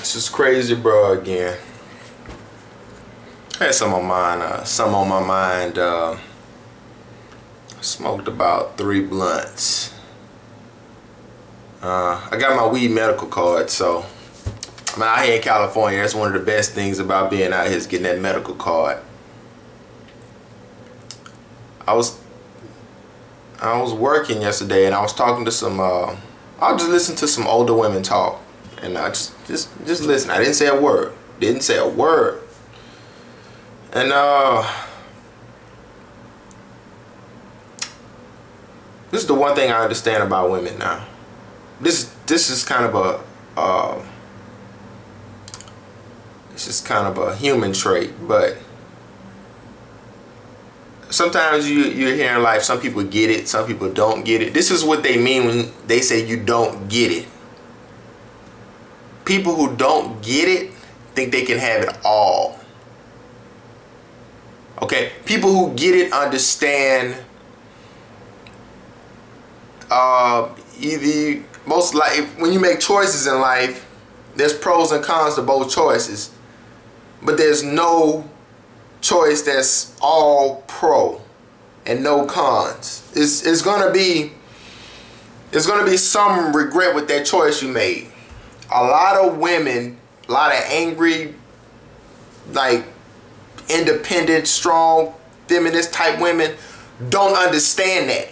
This is crazy, bro. Again, I had some on mine. Some on my mind. Smoked about 3 blunts. I got my weed medical card, so I'm out here in California. That's one of the best things about being out here is getting that medical card. I was working yesterday and I was talking to some. I was just listening to some older women talk, and I just listen. I didn't say a word. Didn't say a word. And this is the one thing I understand about women now. This is kind of a human trait, but sometimes you hear in life some people get it, some people don't get it. This is what they mean when they say you don't get it. People who don't get it think they can have it all. Okay, people who get it understand. Most like when you make choices in life, there's pros and cons to both choices, but there's no choice that's all pro and no cons. It's gonna be some regret with that choice you made. A lot of women, a lot of angry, like independent, strong, feminist type women don't understand that.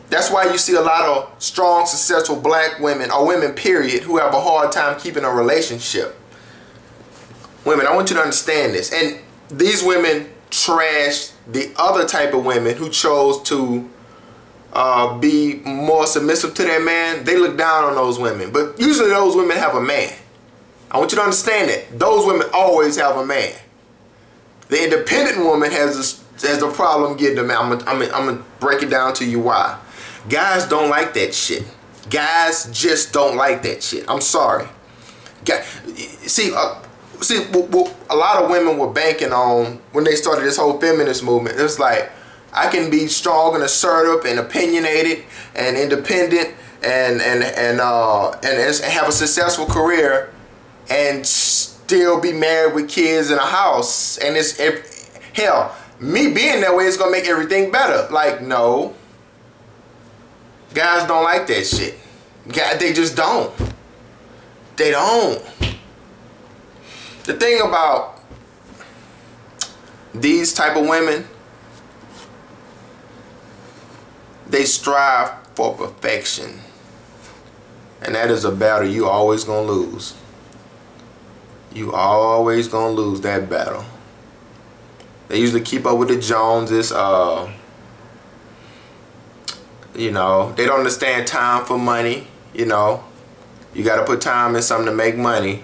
That's why you see a lot of strong, successful black women, or women period, who have a hard time keeping a relationship. Women, I want you to understand this. And these women trash the other type of women who chose to be more submissive to their man. They look down on those women. But usually those women have a man. I want you to understand that. Those women always have a man. The independent woman has a problem getting a man. I'm gonna break it down to you why. Guys don't like that shit. Guys just don't like that shit. I'm sorry. See, what a lot of women were banking on when they started this whole feminist movement. It's like, I can be strong and assertive and opinionated and independent and have a successful career and still be married with kids in a house. And hell, me being that way is gonna make everything better. Like, no. Guys don't like that shit. They just don't. They don't. The thing about these type of women, they strive for perfection. And that is a battle you always gonna lose. You always gonna lose that battle. They usually keep up with the Joneses. You know, they don't understand time for money. You know, you got to put time in something to make money.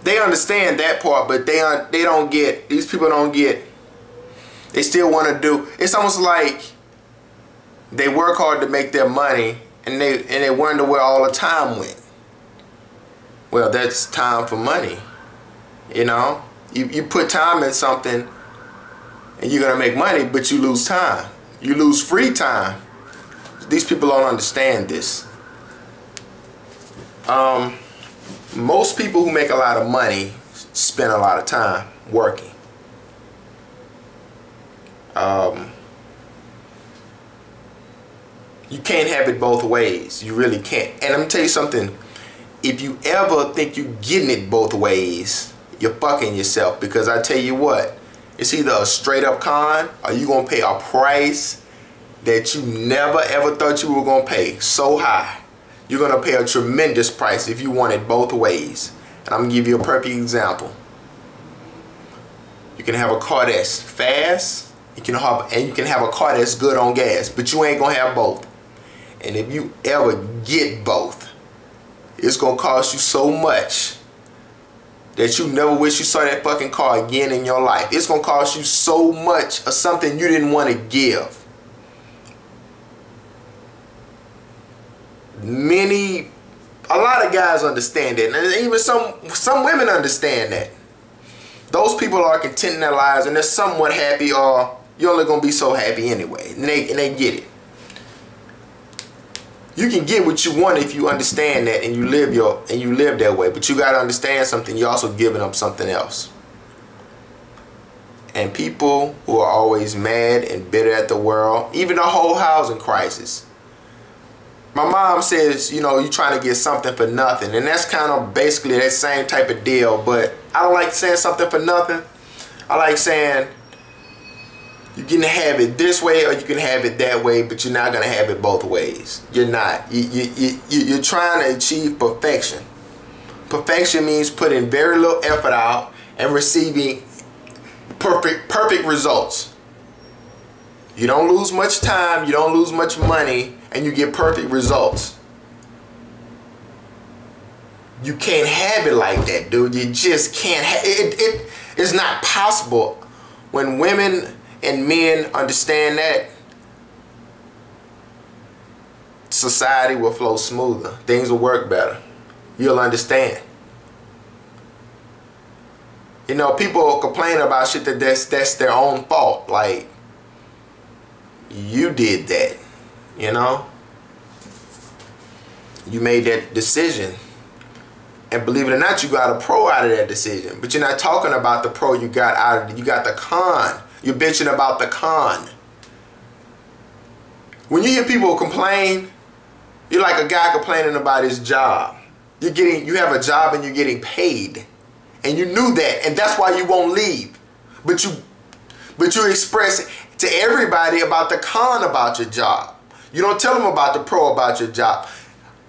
They understand that part, but they don't get. These people don't get. They still want to do. It's almost like they work hard to make their money, and they wonder where all the time went. Well, that's time for money. You know, you put time in something, and you're gonna make money, but you lose time. You lose free time. These people don't understand this. Most people who make a lot of money spend a lot of time working. You can't have it both ways. You really can't. And let me tell you something. If you ever think you're getting it both ways, you're fucking yourself. Because I tell you what, it's either a straight up con, or you're going to pay a price that you never ever thought you were going to pay. So high. You're going to pay a tremendous price if you want it both ways. And I'm going to give you a perfect example. You can have a car that's fast, you can have a car that's good on gas, but you ain't going to have both. And if you ever get both, it's going to cost you so much that you never wish you saw that fucking car again in your life. It's going to cost you so much of something you didn't want to give. A lot of guys understand that, and even some women understand that. Those people are content in their lives and they're somewhat happy, or you're only gonna be so happy anyway, and they get it. You can get what you want if you understand that and you live that way. But you gotta understand something. You're also giving up something else. And people who are always mad and bitter at the world, even the whole housing crisis. My mom says, you know, you're trying to get something for nothing. And that's kind of basically that same type of deal. But I don't like saying something for nothing. I like saying you can have it this way or you can have it that way, but you're not going to have it both ways. You're not. You're trying to achieve perfection. Perfection means putting very little effort out and receiving perfect results. You don't lose much time, you don't lose much money, and you get perfect results. You can't have it like that, dude. You just can't have it. It's not possible. When women and men understand that, society will flow smoother. Things will work better. You'll understand. You know, people complain about shit that's their own fault. Like, you did that, you know? You made that decision. And believe it or not, you got a pro out of that decision. But you're not talking about the pro you got out of it. You got the con. You're bitching about the con. When you hear people complain, you're like a guy complaining about his job. You have a job and you're getting paid. And you knew that, and that's why you won't leave. But you express to everybody about the con about your job. You don't tell them about the pro about your job.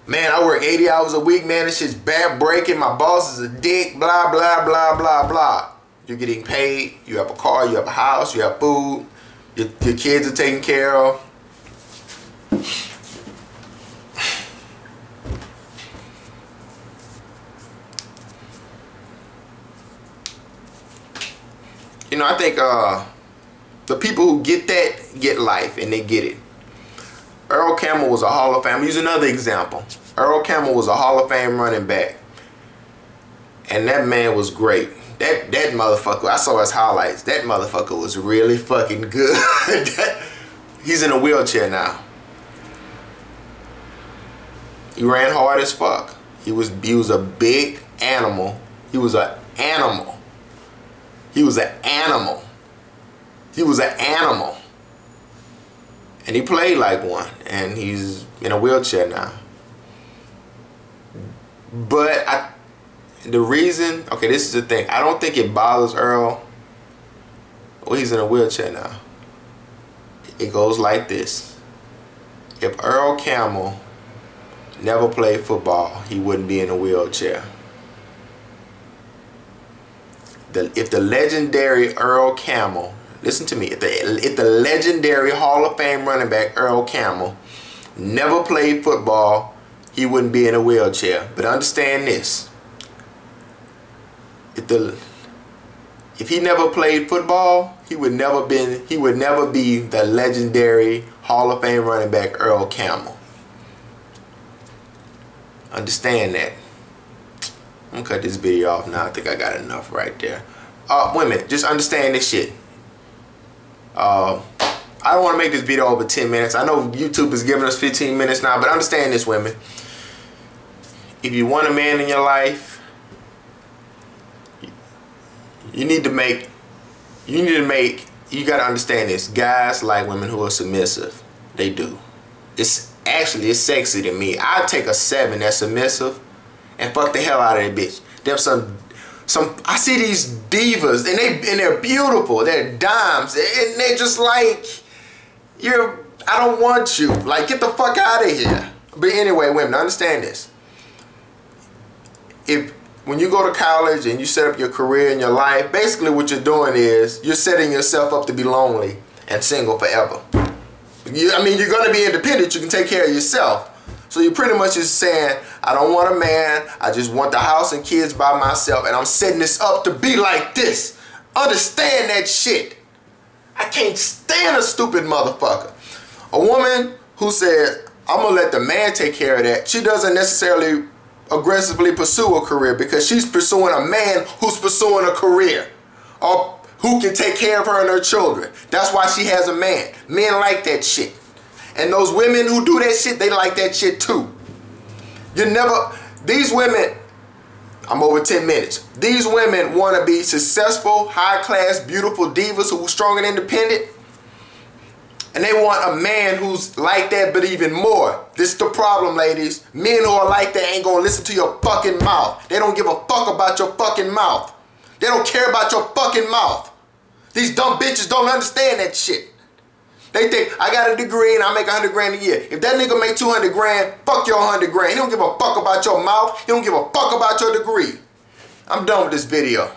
Man, I work 80 hours a week, man, this shit's bad breaking, my boss is a dick, blah, blah, blah, blah, blah. You're getting paid, you have a car, you have a house, you have food, your kids are taken care of. You know, I think the people who get that get life, and they get it. Earl Campbell was a Hall of Fame. Use another example. Earl Campbell was a Hall of Fame running back, and that man was great. That motherfucker, I saw his highlights. That motherfucker was really fucking good. He's in a wheelchair now. He ran hard as fuck. He was a big animal. He was an animal. He was an animal. He was an animal. And he played like one. And he's in a wheelchair now. But the reason, okay, this is the thing. I don't think it bothers Earl. Well, he's in a wheelchair now. It goes like this. If Earl Campbell never played football, he wouldn't be in a wheelchair. If the legendary Earl Campbell, listen to me, if the legendary Hall of Fame running back Earl Campbell never played football, he wouldn't be in a wheelchair. But understand this. If he never played football, he would never be the legendary Hall of Fame running back Earl Campbell. Understand that. I'm gonna cut this video off now. I think I got enough right there. Women, just understand this shit. I don't want to make this video over 10 minutes. I know YouTube is giving us 15 minutes now, but understand this, women. If you want a man in your life, you gotta understand this. Guys like women who are submissive. They do. It's sexy to me. I'd take a 7 that's submissive and fuck the hell out of that bitch. There's I see these divas and they're beautiful. They're dimes and they're just like, I don't want you. Like, get the fuck out of here. But anyway, women, understand this. When you go to college and you set up your career and your life, basically what you're doing is you're setting yourself up to be lonely and single forever. You're going to be independent. You can take care of yourself. So you're pretty much just saying, I don't want a man. I just want the house and kids by myself. And I'm setting this up to be like this. Understand that shit. I can't stand a stupid motherfucker. A woman who says, I'm going to let the man take care of that. She doesn't necessarily aggressively pursue a career because she's pursuing a man who's pursuing a career. Or who can take care of her and her children. That's why she has a man. Men like that shit. And those women who do that shit, they like that shit too. These women, I'm over 10 minutes. These women want to be successful, high class, beautiful divas who are strong and independent. And they want a man who's like that, but even more. This is the problem, ladies. Men who are like that ain't gonna listen to your fucking mouth. They don't give a fuck about your fucking mouth. They don't care about your fucking mouth. These dumb bitches don't understand that shit. They think, I got a degree and I make 100 grand a year. If that nigga make 200 grand, fuck your 100 grand. He don't give a fuck about your mouth. He don't give a fuck about your degree. I'm done with this video.